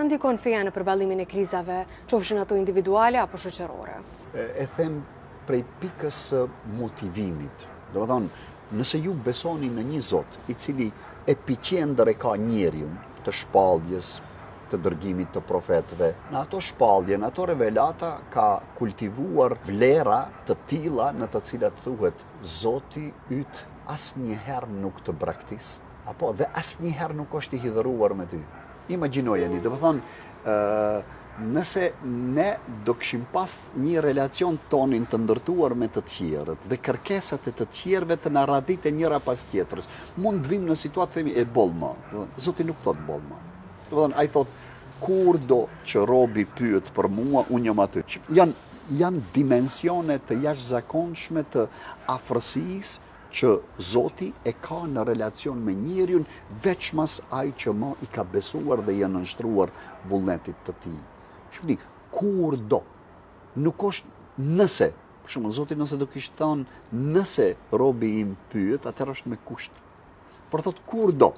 ndikon feja në përballimin e krizave, qofshin ato individuale apo shoqërore? E them prej pikës së motivimit. Do të thonë, nëse ju besoni në një Zot i cili epiqendër e ka njeriun të shpalljes, të dërgimit të profetëve, në ato shpallje, në ato revelata ka kultivuar vlera të tilla në të cilat thuhet Zoti yt asnjëherë nuk të braktis, apo dhe asnjëherë nuk është i hidhëruar me ty. Imagjinojeni, do të thonë, nëse ne do kishim pas një relacion tonin të ndërtuar me të tjerët dhe kërkesat e të tjerëve të na radite njëra pas tjetrës, mund të vim në situatë themi e bollma. Zoti nuk thot bollma. Do të thonë, ai thot kur do që robi pyet për mua, unë jam aty. Janë dimensione të jashtëzakonshme të afërsisë që Zoti e ka në relacion me njeriun, veçmas ai që më i ka besuar dhe janë nënshtruar vullnetit të tij. Shifni, kur do, nuk është nëse, për shembull Zoti nëse do kishte thënë nëse robi im pyet, atëherë është me kusht. Por thot kur do.